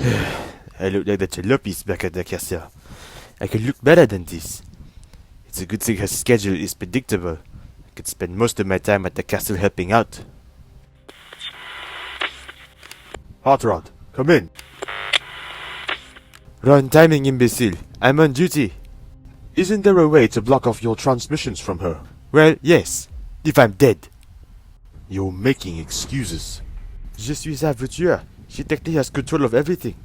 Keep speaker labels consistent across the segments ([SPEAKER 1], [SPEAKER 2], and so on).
[SPEAKER 1] I look like the jalopies back at the castle. I could look better than this. It's a good thing her schedule is predictable. I could spend most of my time at the castle helping out. Hot Rod, come in. Wrong timing, imbecile. I'm on duty. Isn't there a way to block off your transmissions from her? Well, yes. If I'm dead. You're making excuses. Je suis sa voiture. She technically has control of everything.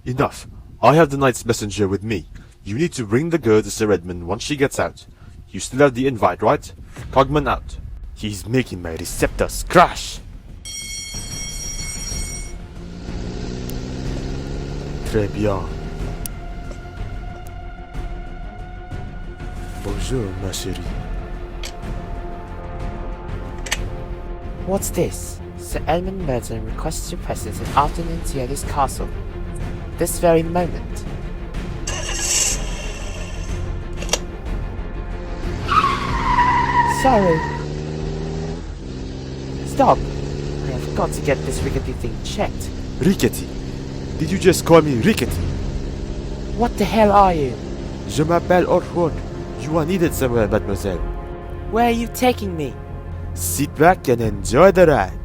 [SPEAKER 1] Enough. I have the Knight's messenger with me. You need to bring the girl to Sir Edmund once she gets out. You still have the invite, right? Cogman out. He's making my receptors crash. Très bien. Bonjour, ma chérie.
[SPEAKER 2] What's this? Sir Edmund Merton requests your presence at Arthurian Theatre's castle. This very moment. Sorry. Stop. I have got to get this rickety thing checked.
[SPEAKER 1] Rickety? Did you just call me rickety?
[SPEAKER 2] What the hell are you?
[SPEAKER 1] Je m'appelle Arthurian. You are needed somewhere, mademoiselle.
[SPEAKER 2] Where are you taking me?
[SPEAKER 1] Sit back and enjoy the ride.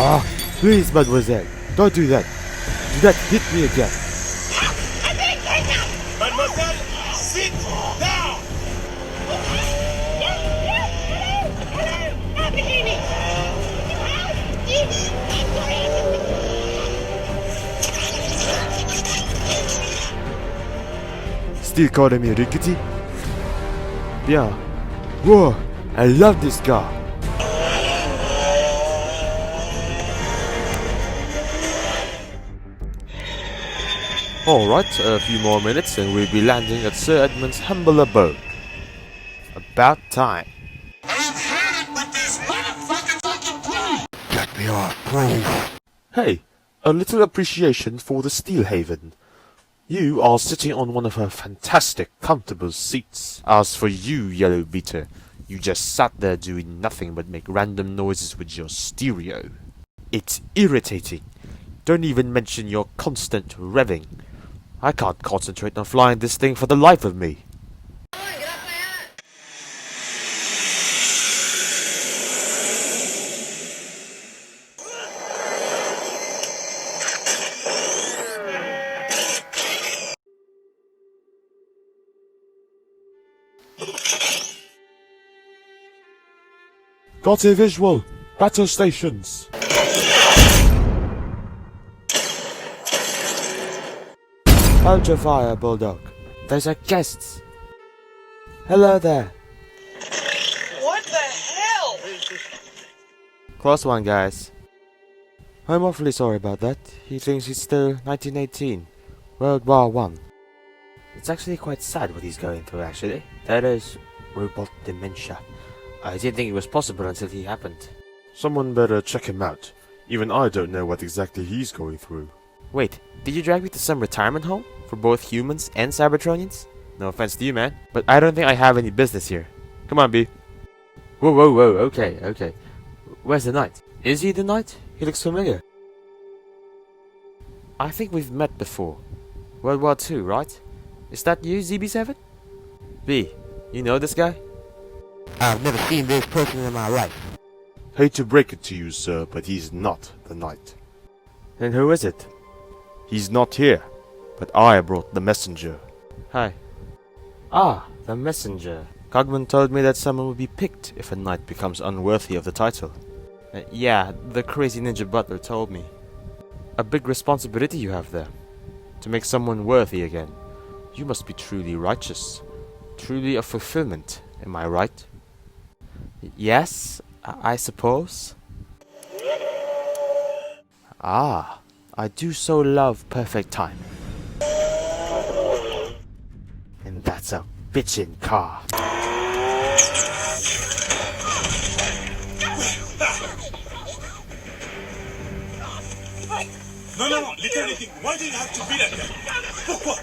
[SPEAKER 1] Oh, please, mademoiselle, don't do that. Do not hit me again.
[SPEAKER 3] Mademoiselle, sit down!
[SPEAKER 1] Still calling me rickety? Bien. Whoa, I love this car. Alright, a few more minutes and we'll be landing at Sir Edmund's humble abode. About time.
[SPEAKER 3] I'm headed with this motherfucking fucking plane!
[SPEAKER 1] Get me off, please. Hey, a little appreciation for the Steelhaven. You are sitting on one of her fantastic, comfortable seats. As for you, Yellow Beater, you just sat there doing nothing but make random noises with your stereo. It's irritating. Don't even mention your constant revving. I can't concentrate on flying this thing for the life of me. Got a visual. Battle stations. Hold your fire, Bulldog. Those are guests. Hello there.
[SPEAKER 3] What the hell?
[SPEAKER 1] Close one, guys. I'm awfully sorry about that. He thinks it's still 1918. World War I. It's actually quite sad what he's going through, actually. That is robot dementia. I didn't think it was possible until he happened. Someone better check him out. Even I don't know what exactly he's going through. Wait, did you drag me to some retirement home? For both humans and Cybertronians? No offense to you, man, but I don't think I have any business here. Come on, B. Whoa, whoa, whoa, okay. Where's the Knight? Is he the Knight? He looks familiar. I think we've met before. World War II, right? Is that you, ZB7? B, you know this guy?
[SPEAKER 4] I've never seen this person in my life.
[SPEAKER 1] Hate to break it to you, sir, but he's not the Knight. Then who is it? He's not here, but I brought the messenger. Hi. Ah, the messenger. Cogman told me that someone would be picked if a knight becomes unworthy of the title. Yeah, the crazy ninja butler told me. A big responsibility you have there. To make someone worthy again. You must be truly righteous. Truly a fulfillment, am I right? Yes, I suppose. Ah, I do so love perfect time. And that's a bitchin' car.
[SPEAKER 3] No, literally, why do you have to be like that? Pourquoi?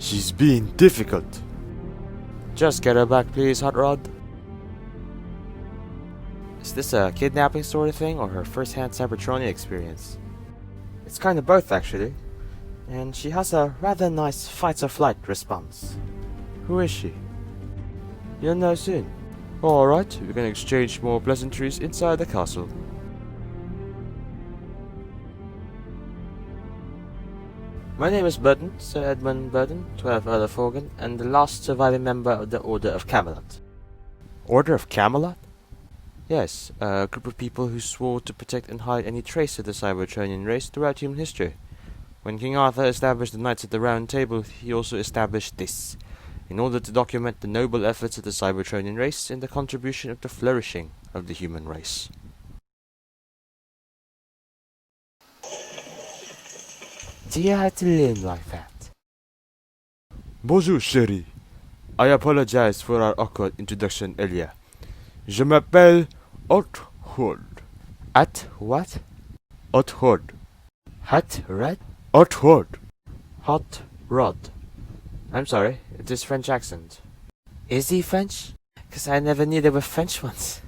[SPEAKER 1] She's being difficult. Just get her back, please, Hot Rod. Is this a kidnapping sort of thing, or her first-hand Cybertronian experience? It's kind of both, actually. And she has a rather nice fight-or-flight response. Who is she? You'll know soon. Alright, we can exchange more pleasantries inside the castle. My name is Burton, Sir Edmund Burton, 12th Earl of Horgan, and the last surviving member of the Order of Camelot. Order of Camelot? Yes, a group of people who swore to protect and hide any trace of the Cybertronian race throughout human history. When King Arthur established the Knights of the Round Table, he also established this, in order to document the noble efforts of the Cybertronian race and the contribution of the flourishing of the human race.
[SPEAKER 2] Do you have to learn like that?
[SPEAKER 1] Bonjour, chérie. I apologize for our awkward introduction earlier. Je m'appelle Autobot.
[SPEAKER 2] At what?
[SPEAKER 1] Autobot.
[SPEAKER 2] Hot Rod?
[SPEAKER 1] Autobot.
[SPEAKER 2] Hot Rod.
[SPEAKER 1] I'm sorry, it is French accent.
[SPEAKER 2] Is he French? 'Cause I never knew there were French ones.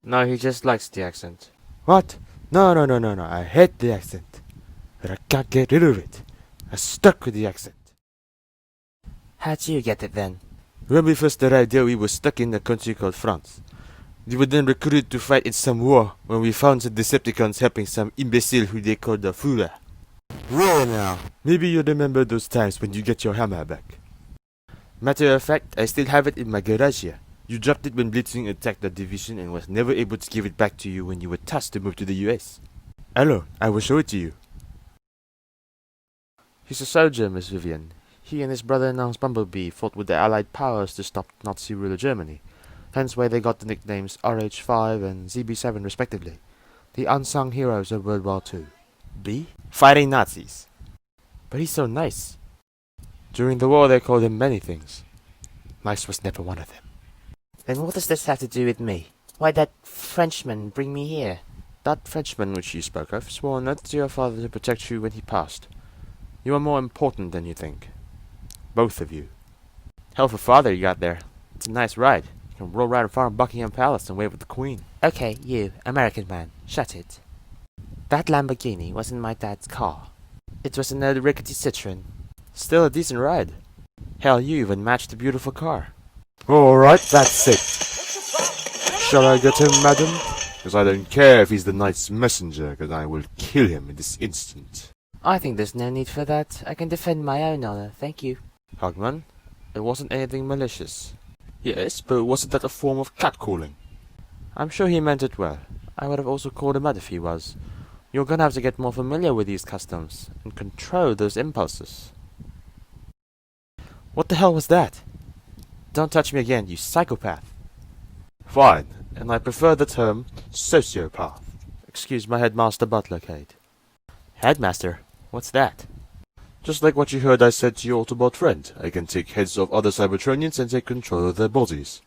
[SPEAKER 1] No, he just likes the accent. What? No, I hate the accent. But I can't get rid of it. I'm stuck with the accent.
[SPEAKER 2] How'd you get it then?
[SPEAKER 1] When we first arrived here, we were stuck in a country called France. We were then recruited to fight in some war when we found the Decepticons helping some imbecile who they called the Führer.
[SPEAKER 4] Really now?
[SPEAKER 1] Maybe you remember those times when you get your hammer back. Matter of fact, I still have it in my garage here. You dropped it when Blitzing attacked the division and was never able to give it back to you when you were tasked to move to the US. Hello, I will show it to you. He's a soldier, Miss Vivian. He and his brother-in-law's Bumblebee fought with the Allied powers to stop Nazi ruler Germany, hence why they got the nicknames RH5 and ZB7 respectively, the unsung heroes of World War II. B? Fighting Nazis. But he's so nice. During the war they called him many things. Nice was never one of them.
[SPEAKER 2] Then what does this have to do with me? Why'd that Frenchman bring me here?
[SPEAKER 1] That Frenchman which you spoke of swore an oath to your father to protect you when he passed. You are more important than you think. Both of you. Hell of a father you got there. It's a nice ride. You can roll right in front of Buckingham Palace and wave at the Queen.
[SPEAKER 2] Okay, you, American man, shut it. That Lamborghini wasn't my dad's car. It was an old rickety Citroen.
[SPEAKER 1] Still a decent ride. Hell, you even matched the beautiful car. Alright, that's it. Shall I get him, madam? Because I don't care if he's the knight's messenger, because I will kill him in this instant.
[SPEAKER 2] I think there's no need for that. I can defend my own honor, thank you.
[SPEAKER 1] Hogman, it wasn't anything malicious. Yes, but wasn't that a form of catcalling? I'm sure he meant it well. I would have also called him out if he was. You're gonna have to get more familiar with these customs, and control those impulses. What the hell was that? Don't touch me again, you psychopath. Fine, and I prefer the term sociopath. Excuse my headmaster butler, Kate. Headmaster? What's that? Just like what you heard I said to your Autobot friend, I can take heads of other Cybertronians and take control of their bodies.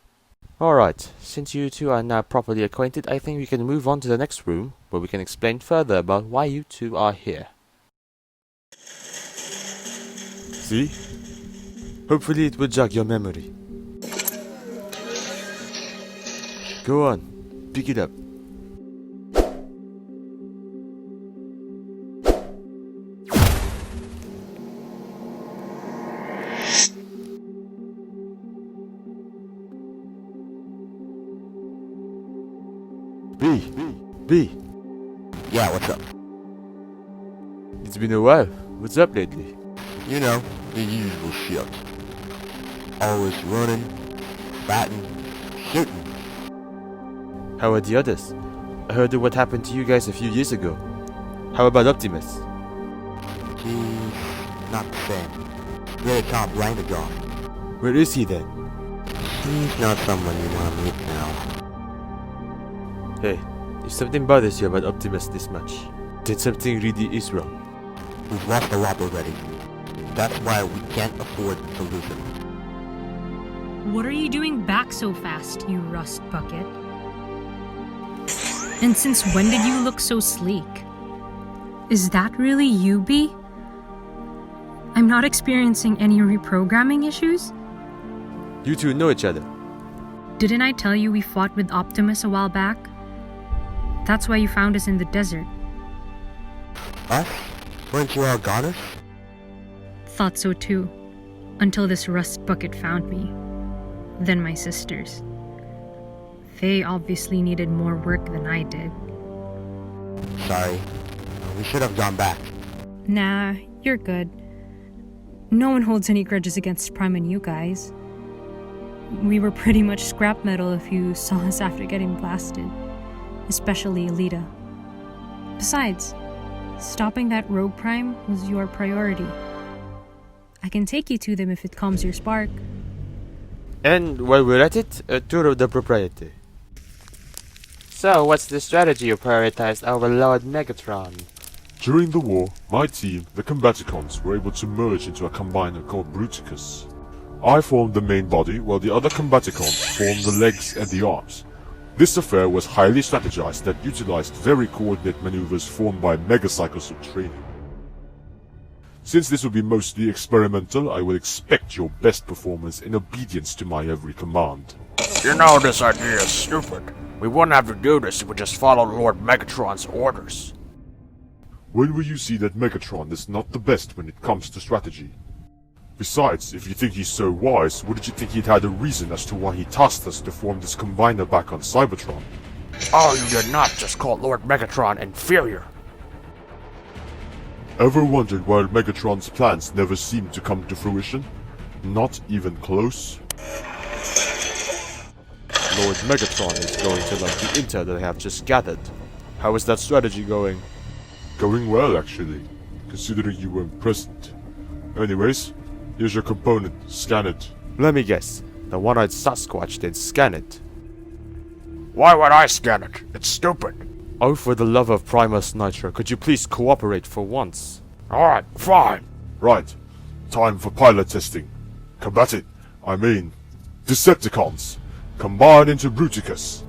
[SPEAKER 1] Alright, since you two are now properly acquainted, I think we can move on to the next room, where we can explain further about why you two are here. See? Hopefully it will jog your memory. Go on, pick it up. B.
[SPEAKER 4] Yeah, what's up?
[SPEAKER 1] It's been a while. What's up lately?
[SPEAKER 4] You know, the usual shit. Always running, batting, shooting.
[SPEAKER 1] How are the others? I heard of what happened to you guys a few years ago. How about Optimus?
[SPEAKER 4] He's not the same. Really can't blame the guy.
[SPEAKER 1] Where is he then?
[SPEAKER 4] He's not someone you want to meet now.
[SPEAKER 1] Hey, if something bothers you about Optimus this much, then something really is wrong.
[SPEAKER 4] We've lost a lot already. That's why we can't afford to lose him.
[SPEAKER 5] What are you doing back so fast, you rust bucket? And since when did you look so sleek? Is that really you, Bee? I'm not experiencing any reprogramming issues.
[SPEAKER 1] You two know each other.
[SPEAKER 5] Didn't I tell you we fought with Optimus a while back? That's why you found us in the desert.
[SPEAKER 4] Us? Weren't you all goddess?
[SPEAKER 5] Thought so too. Until this rust bucket found me. Then my sisters. They obviously needed more work than I did.
[SPEAKER 4] Sorry. We should have gone back.
[SPEAKER 5] Nah, you're good. No one holds any grudges against Prime and you guys. We were pretty much scrap metal if you saw us after getting blasted. Especially Alita. Besides, stopping that rogue Prime was your priority. I can take you to them if it calms your spark.
[SPEAKER 1] And while we're at it, a tour of the propriety.
[SPEAKER 2] So, what's the strategy you prioritized over Lord Megatron?
[SPEAKER 6] During the war, my team, the Combaticons, were able to merge into a combiner called Bruticus. I formed the main body, while the other Combaticons formed the legs and the arms. This affair was highly strategized that utilized very coordinated maneuvers formed by Megacycles of training. Since this will be mostly experimental, I will expect your best performance in obedience to my every command.
[SPEAKER 7] You know this idea is stupid. We wouldn't have to do this if we just followed Lord Megatron's orders.
[SPEAKER 6] When will you see that Megatron is not the best when it comes to strategy? Besides, if you think he's so wise, wouldn't you think he'd had a reason as to why he tasked us to form this combiner back on Cybertron?
[SPEAKER 7] Oh, you did not just call Lord Megatron inferior.
[SPEAKER 6] Ever wondered why Megatron's plans never seemed to come to fruition? Not even close?
[SPEAKER 1] Lord Megatron is going to like the intel that I have just gathered. How is that strategy going?
[SPEAKER 6] Going well, actually, considering you weren't present. Anyways, here's your component. Scan it.
[SPEAKER 1] Let me guess. The one-eyed Sasquatch did scan it.
[SPEAKER 7] Why would I scan it? It's stupid.
[SPEAKER 1] Oh, for the love of Primus Nitro, could you please cooperate for once?
[SPEAKER 7] Alright, fine.
[SPEAKER 6] Right. Time for pilot testing. Decepticons. Combine into Bruticus.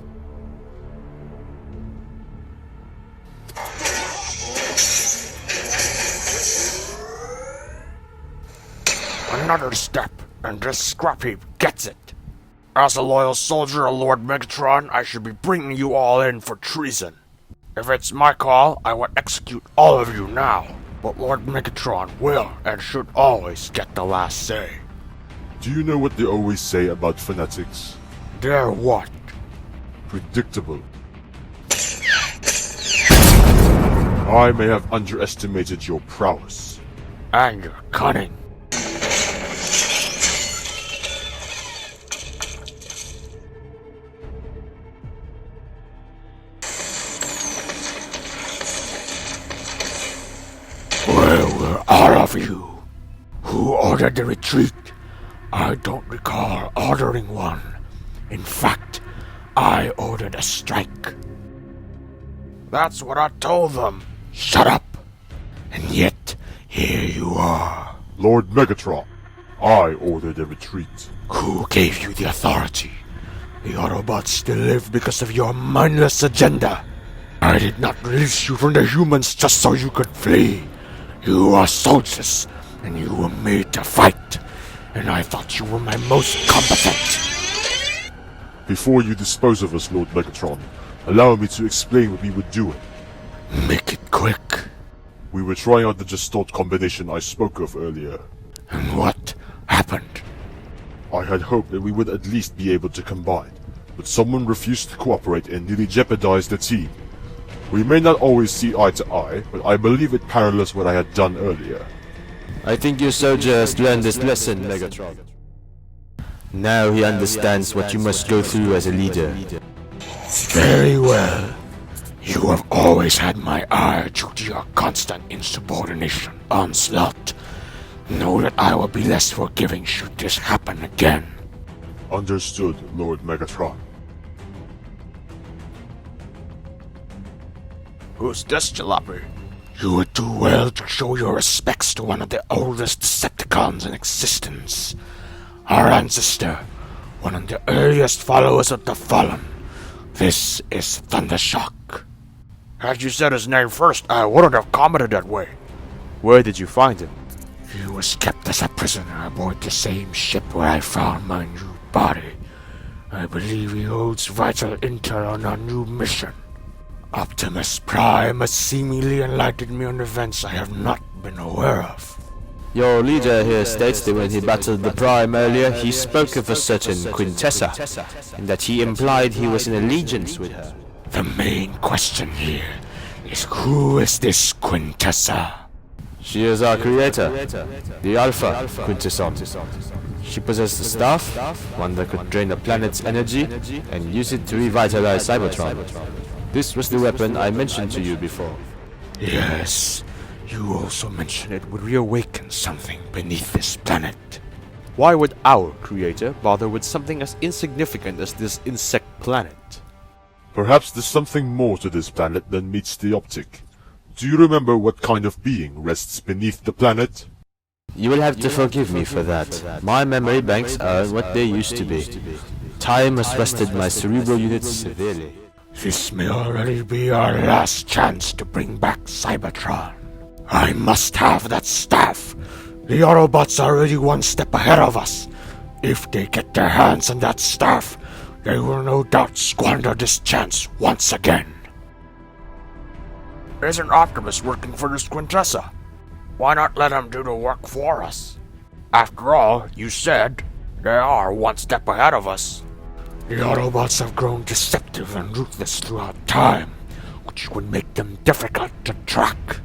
[SPEAKER 7] Another step, and this scrap heap gets it. As a loyal soldier of Lord Megatron, I should be bringing you all in for treason. If it's my call, I would execute all of you now. But Lord Megatron will and should always get the last say.
[SPEAKER 6] Do you know what they always say about fanatics?
[SPEAKER 7] They're what?
[SPEAKER 6] Predictable. I may have underestimated your prowess.
[SPEAKER 7] And your cunning. Where were all of you? Who ordered the retreat? I don't recall ordering one. In fact, I ordered a strike. That's what I told them. Shut up. And yet, here you are.
[SPEAKER 6] Lord Megatron, I ordered a retreat.
[SPEAKER 7] Who gave you the authority? The Autobots still live because of your mindless agenda. I did not release you from the humans just so you could flee. You are soldiers, and you were made to fight. And I thought you were my most competent.
[SPEAKER 6] Before you dispose of us, Lord Megatron, allow me to explain what we were doing.
[SPEAKER 7] Make it quick.
[SPEAKER 6] We were trying out the Gestalt combination I spoke of earlier.
[SPEAKER 7] And what happened?
[SPEAKER 6] I had hoped that we would at least be able to combine, but someone refused to cooperate and nearly jeopardized the team. We may not always see eye to eye, but I believe it parallels what I had done earlier.
[SPEAKER 1] I think your soldier has learned this lesson, Megatron. Now he understands what you must go through as a leader.
[SPEAKER 7] Very well. You have always had my eye due to your constant insubordination, Onslaught. Know that I will be less forgiving should this happen again.
[SPEAKER 6] Understood, Lord Megatron.
[SPEAKER 7] Who's this jalopy? You would do well to show your respects to one of the oldest Decepticons in existence. Our ancestor, one of the earliest followers of the Fallen. This is Thundershock. Had you said his name first, I wouldn't have commented that way.
[SPEAKER 1] Where did you find him?
[SPEAKER 7] He was kept as a prisoner aboard the same ship where I found my new body. I believe he holds vital intel on our new mission. Optimus Prime has seemingly enlightened me on events I have not been aware of.
[SPEAKER 2] Your leader here states that when he battled the Prime earlier, he spoke of a certain Quintessa, and that he implied he was in allegiance with her.
[SPEAKER 7] The main question here is who is this Quintessa?
[SPEAKER 2] She is our creator, the Alpha Quintesson. She possessed a staff, one that could drain a planet's energy and use it to revitalize Cybertron. This was the weapon I mentioned to you before.
[SPEAKER 7] Yes, you also mentioned it would reawaken something beneath this planet.
[SPEAKER 1] Why would our creator bother with something as insignificant as this insect planet?
[SPEAKER 6] Perhaps there's something more to this planet than meets the optic. Do you remember what kind of being rests beneath the planet?
[SPEAKER 2] You will have to forgive me for that. My memory banks aren't what they used to be. Time has rusted my cerebral units severely.
[SPEAKER 7] This may already be our last chance to bring back Cybertron. I must have that staff. The Autobots are already one step ahead of us. If they get their hands on that staff, they will no doubt squander this chance once again. Isn't Optimus working for this Quintessa? Why not let him do the work for us? After all, you said they are one step ahead of us. The Autobots have grown deceptive and ruthless throughout time, which would make them difficult to track.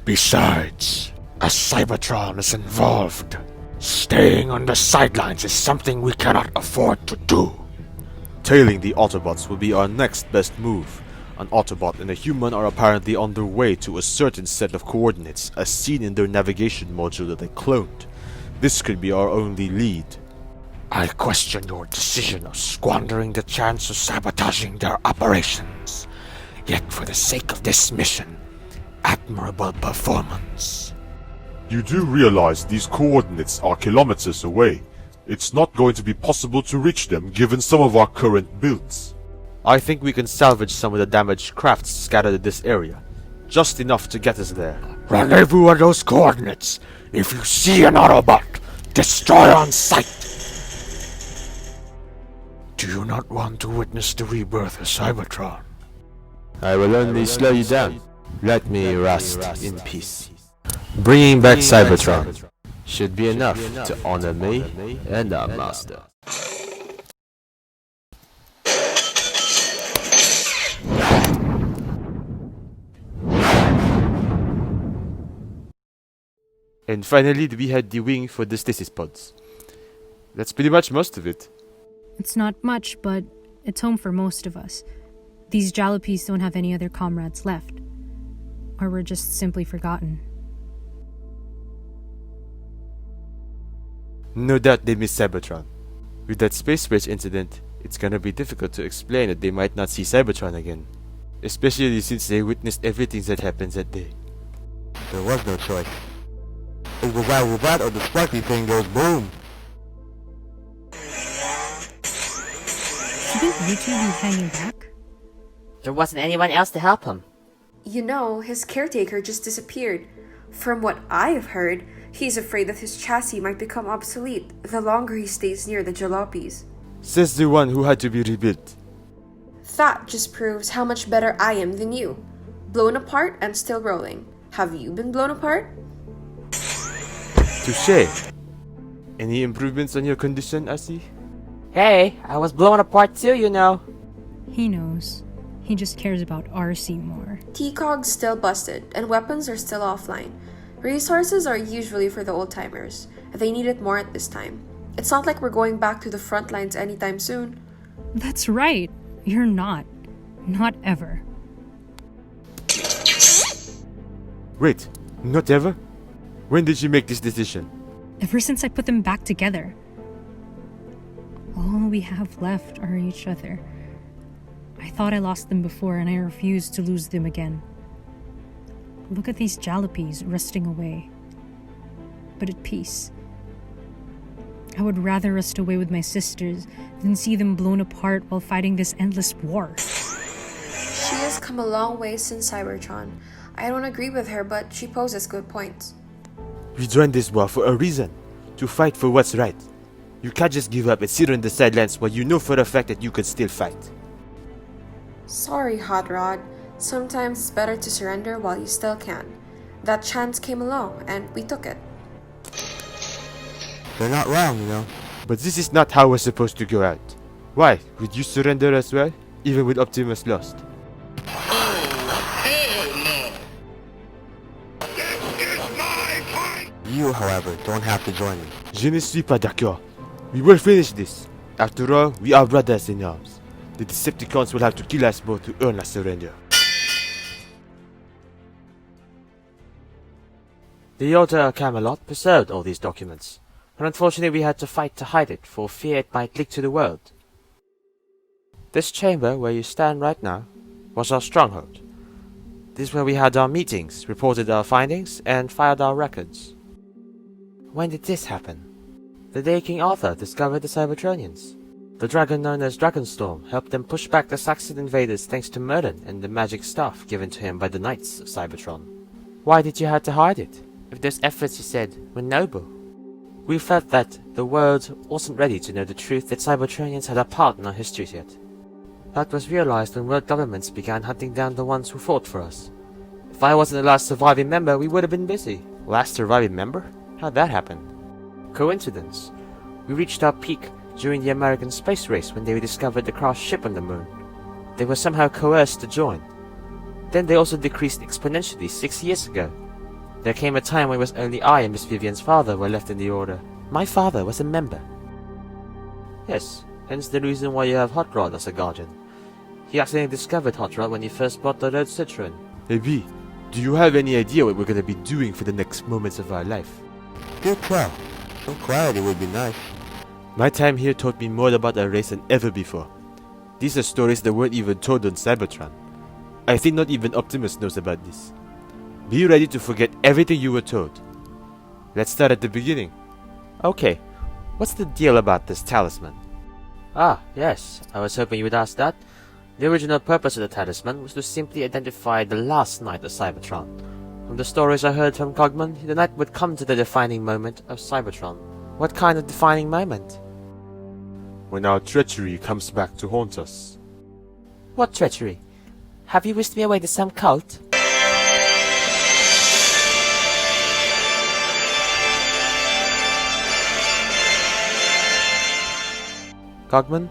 [SPEAKER 7] Besides, as Cybertron is involved, staying on the sidelines is something we cannot afford to do.
[SPEAKER 1] Tailing the Autobots will be our next best move. An Autobot and a human are apparently on their way to a certain set of coordinates, as seen in their navigation module that they cloned. This could be our only lead.
[SPEAKER 7] I question your decision of squandering the chance of sabotaging their operations. Yet for the sake of this mission, admirable performance.
[SPEAKER 6] You do realize these coordinates are kilometers away. It's not going to be possible to reach them given some of our current builds.
[SPEAKER 1] I think we can salvage some of the damaged crafts scattered in this area. Just enough to get us there.
[SPEAKER 7] Rendezvous at those coordinates. If you see an Autobot, destroy on sight. Do you not want to witness the rebirth of Cybertron?
[SPEAKER 2] I will only slow you down. Let me rest in peace. Bringing back Cybertron should be enough to honor me and our master.
[SPEAKER 1] And finally we had the wing for the stasis pods. That's pretty much most of it.
[SPEAKER 5] It's not much, but it's home for most of us. These Jalopies don't have any other comrades left. Or were just simply forgotten.
[SPEAKER 1] No doubt they miss Cybertron. With that space bridge incident, it's gonna be difficult to explain that they might not see Cybertron again. Especially since they witnessed everything that happened that day.
[SPEAKER 4] There was no choice. It was either that or the sparky thing goes boom.
[SPEAKER 5] Shouldn't you two be hanging back?
[SPEAKER 8] There wasn't anyone else to help him.
[SPEAKER 9] You know, his caretaker just disappeared. From what I've heard, he's afraid that his chassis might become obsolete the longer he stays near the Jalopies.
[SPEAKER 1] Says the one who had to be rebuilt.
[SPEAKER 9] That just proves how much better I am than you. Blown apart and still rolling. Have you been blown apart?
[SPEAKER 1] Touché. Any improvements on your condition, Asi?
[SPEAKER 8] Hey, I was blown apart too, you know.
[SPEAKER 5] He knows. He just cares about RC more.
[SPEAKER 9] T-Cog's still busted, and weapons are still offline. Resources are usually for the old-timers. They need it more at this time. It's not like we're going back to the front lines anytime soon.
[SPEAKER 5] That's right. You're not. Not ever.
[SPEAKER 1] Wait, not ever? When did you make this decision?
[SPEAKER 5] Ever since I put them back together. All we have left are each other. I thought I lost them before, and I refuse to lose them again. Look at these Jalopies rusting away, but at peace. I would rather rust away with my sisters than see them blown apart while fighting this endless war.
[SPEAKER 9] She has come a long way since Cybertron. I don't agree with her, but she poses good points.
[SPEAKER 1] We joined this war for a reason. To fight for what's right. You can't just give up and sit on the sidelines while you know for a fact that you can still fight.
[SPEAKER 9] Sorry, Hot Rod. Sometimes it's better to surrender while you still can. That chance came along, and we took it.
[SPEAKER 4] They're not wrong, you know.
[SPEAKER 1] But this is not how we're supposed to go out. Why? Would you surrender as well? Even with Optimus lost?
[SPEAKER 4] You, however, don't have to join me.
[SPEAKER 1] Je ne suis pas d'accord. We will finish this. After all, we are brothers in arms. The Decepticons will have to kill us both to earn our surrender. The Order of Camelot preserved all these documents, but unfortunately we had to fight to hide it for fear it might leak to the world. This chamber where you stand right now was our stronghold. This is where we had our meetings, reported our findings, and filed our records. When did this happen? The day King Arthur discovered the Cybertronians. The dragon known as Dragonstorm helped them push back the Saxon invaders thanks to Merlin and the magic staff given to him by the Knights of Cybertron. Why did you have to hide it, if those efforts you said were noble? We felt that the world wasn't ready to know the truth that Cybertronians had a part in our histories yet. That was realized when world governments began hunting down the ones who fought for us. If I wasn't the last surviving member, we would have been busy. Last surviving member? How'd that happen? Coincidence. We reached our peak during the American space race when they discovered the crashed ship on the moon. They were somehow coerced to join. Then they also decreased exponentially 6 years ago. There came a time when it was only I and Miss Vivian's father were left in the Order. My father was a member. Yes, hence the reason why you have Hot Rod as a guardian. He accidentally discovered Hot Rod when he first bought the Red Citroen. Hey B, do you have any idea what we're gonna be doing for the next moments of our life?
[SPEAKER 4] Do tell. Some clarity would be nice.
[SPEAKER 1] My time here taught me more about our race than ever before. These are stories that weren't even told on Cybertron. I think not even Optimus knows about this. Be ready to forget everything you were told. Let's start at the beginning. Okay, what's the deal about this talisman? Ah, yes, I was hoping you would ask that. The original purpose of the talisman was to simply identify the last night of Cybertron. From the stories I heard from Cogman, the night would come to the defining moment of Cybertron. What kind of defining moment?
[SPEAKER 6] When our treachery comes back to haunt us.
[SPEAKER 8] What treachery? Have you whisked me away to some cult?
[SPEAKER 1] Cogman?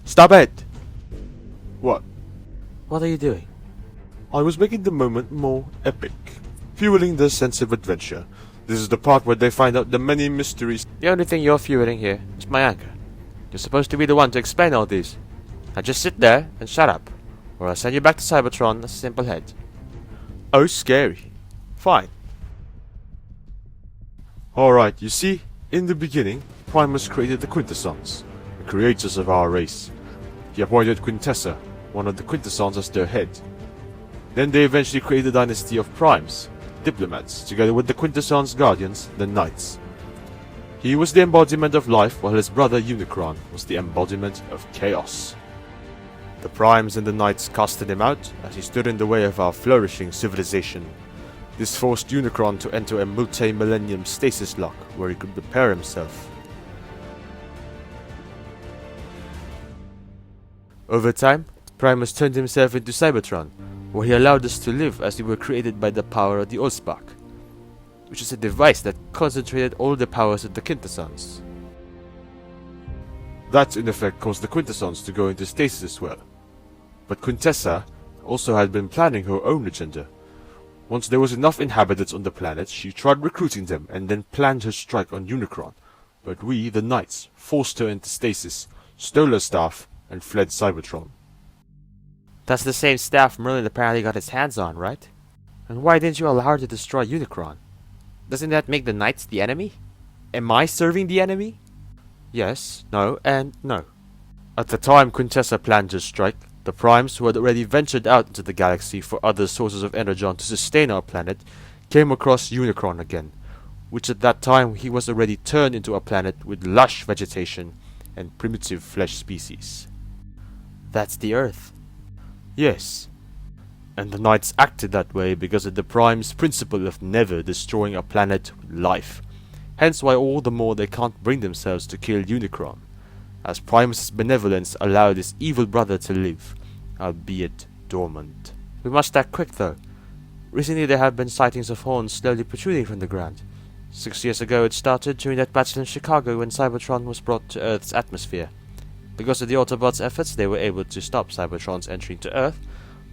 [SPEAKER 1] Stop it!
[SPEAKER 6] What?
[SPEAKER 1] What are you doing?
[SPEAKER 6] I was making the moment more epic, fueling the sense of adventure. This is the part where they find out the many mysteries.
[SPEAKER 1] The only thing you're fueling here is my anger. You're supposed to be the one to explain all these. Now just sit there and shut up, or I'll send you back to Cybertron as a simple head.
[SPEAKER 6] Oh, scary. Fine. Alright, you see, in the beginning, Primus created the Quintessons, the creators of our race. He appointed Quintessa, one of the Quintessons, as their head. Then they eventually created the dynasty of Primes, diplomats, together with the Quintessons' guardians, the Knights. He was the embodiment of life, while his brother Unicron was the embodiment of chaos. The Primes and the Knights casted him out as he stood in the way of our flourishing civilization. This forced Unicron to enter a multi-millennium stasis lock where he could repair himself.
[SPEAKER 1] Over time, Primus turned himself into Cybertron, where he allowed us to live as we were created by the power of the Allspark, which is a device that concentrated all the powers of the Quintessons.
[SPEAKER 6] That in effect caused the Quintessons to go into stasis as well. But Quintessa also had been planning her own agenda. Once there was enough inhabitants on the planet, she tried recruiting them and then planned her strike on Unicron. But we, the Knights, forced her into stasis, stole her staff, and fled Cybertron.
[SPEAKER 1] That's the same staff Merlin apparently got his hands on, right? And why didn't you allow her to destroy Unicron? Doesn't that make the Knights the enemy? Am I serving the enemy? Yes, no, and no.
[SPEAKER 6] At the time Quintessa planned her strike, the Primes, who had already ventured out into the galaxy for other sources of energon to sustain our planet, came across Unicron again.
[SPEAKER 2] which at that time he was already turned into a planet with lush vegetation and primitive flesh species.
[SPEAKER 1] That's the Earth.
[SPEAKER 2] Yes, and the Knights acted that way because of the Prime's principle of never destroying a planet with life, hence why all the more they can't bring themselves to kill Unicron, as Primus' benevolence allowed his evil brother to live, albeit dormant.
[SPEAKER 1] We must act quick though. Recently there have been sightings of horns slowly protruding from the ground. 6 years ago it started during that battle in Chicago when Cybertron was brought to Earth's atmosphere. Because of the Autobots' efforts they were able to stop Cybertron's entry to Earth,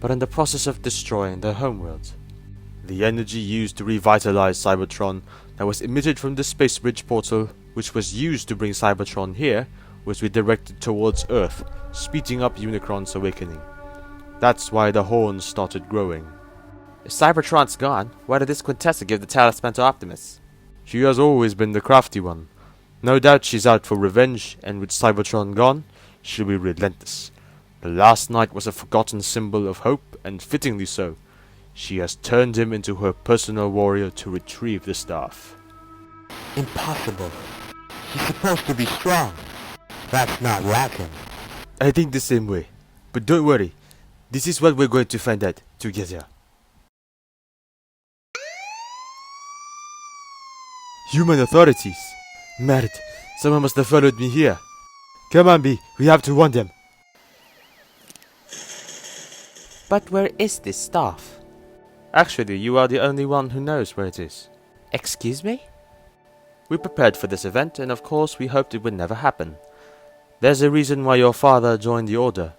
[SPEAKER 1] but in the process of destroying their homeworld.
[SPEAKER 2] The energy used to revitalize Cybertron that was emitted from the space bridge portal, which was used to bring Cybertron here, was redirected towards Earth, speeding up Unicron's awakening. That's why the horns started growing.
[SPEAKER 1] If Cybertron's gone, why did this Quintessa give the talisman to Optimus?
[SPEAKER 2] She has always been the crafty one. No doubt she's out for revenge, and with Cybertron gone, she'll be relentless. The last knight was a forgotten symbol of hope, and fittingly so. She has turned him into her personal warrior to retrieve the staff.
[SPEAKER 4] Impossible. She's supposed to be strong. That's not lacking.
[SPEAKER 1] I think the same way. But don't worry. This is what we're going to find out together. Human authorities. Mad. Someone must have followed me here. Come on, B. We have to warn them. But where is this staff? Actually, you are the only one who knows where it is. Excuse me? We prepared for this event, and of course we hoped it would never happen. There's a reason why your father joined the Order.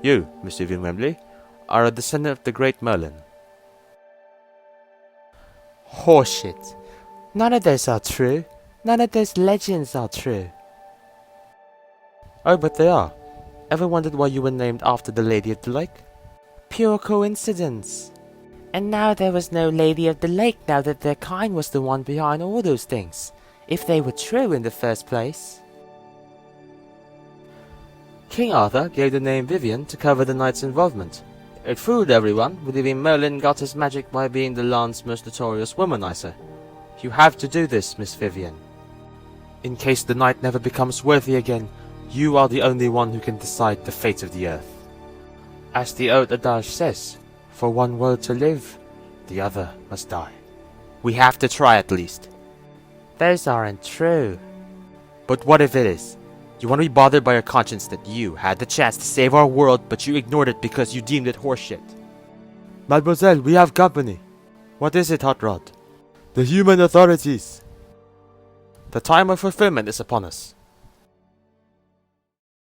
[SPEAKER 1] You, Miss Vivian Wembley, are a descendant of the great Merlin. Horseshit. None of those are true. None of those legends are true. Oh, but they are. Ever wondered why you were named after the Lady of the Lake? Pure coincidence. And now there was no Lady of the Lake now that their kind was the one behind all those things, if they were true in the first place. King Arthur gave the name Vivian to cover the knight's involvement. It fooled everyone, believing Merlin got his magic by being the land's most notorious womanizer. You have to do this, Miss Vivian. In case the knight never becomes worthy again, you are the only one who can decide the fate of the earth. As the old adage says, for one world to live, the other must die. We have to try at least. Those aren't true. But what if it is? You want to be bothered by your conscience that you had the chance to save our world, but you ignored it because you deemed it horseshit. Mademoiselle, we have company. What is it, Hot Rod? The human authorities. The time of fulfillment is upon us.